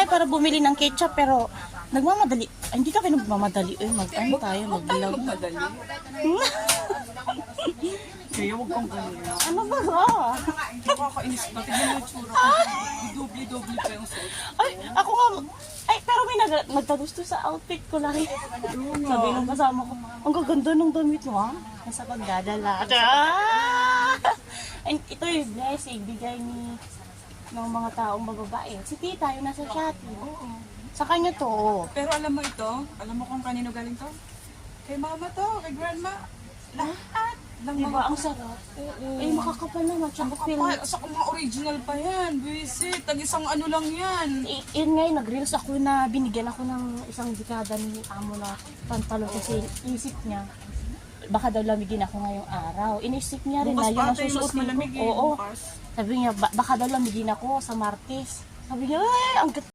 tayo para bumili ng ketchup pero nagmamadali. Ay, hindi ka kayo nagmamadali. Mag-ano tayo, mag-vlog. Magmadali. Kaya huwag kang ganyan. Ano ba ba? Nakakainis ba? Tignan mo yung tsura ko. Doble-doble pa yung suot. Ay, ako nga. Ay, pero may nagtagusto sa outfit ko lang. Sabi nung kasama ko, ang gaganda ng damit mo ha. Nasa pagdadala. And ito yung blessing, bigay ni ng mga taong bababae. Si tita, yung nasa Shopee. Sa kanya to. Pero alam mo ito? Alam mo kung kanino galing to? Kay mama to, kay grandma. Lahat ng Diba, mga ang sarap. Eh, makakapal naman. Tsaka feel. kapal. Sa mga original pa yan. Visit. Tag-isang ano lang yan. Yun ngayon, nag-reels ako na binigyan ako ng isang dekada ni amo na pantalon kasi isip niya, baka daw lamigin ako ngayong araw. Inisip niya rin na Bukas yun ang pa tayo, mas susuotin malamig ko. eh. Oo. Bukas. Sabi niya, baka daw lamigin ako sa Martes. Sabi niya, ay, ang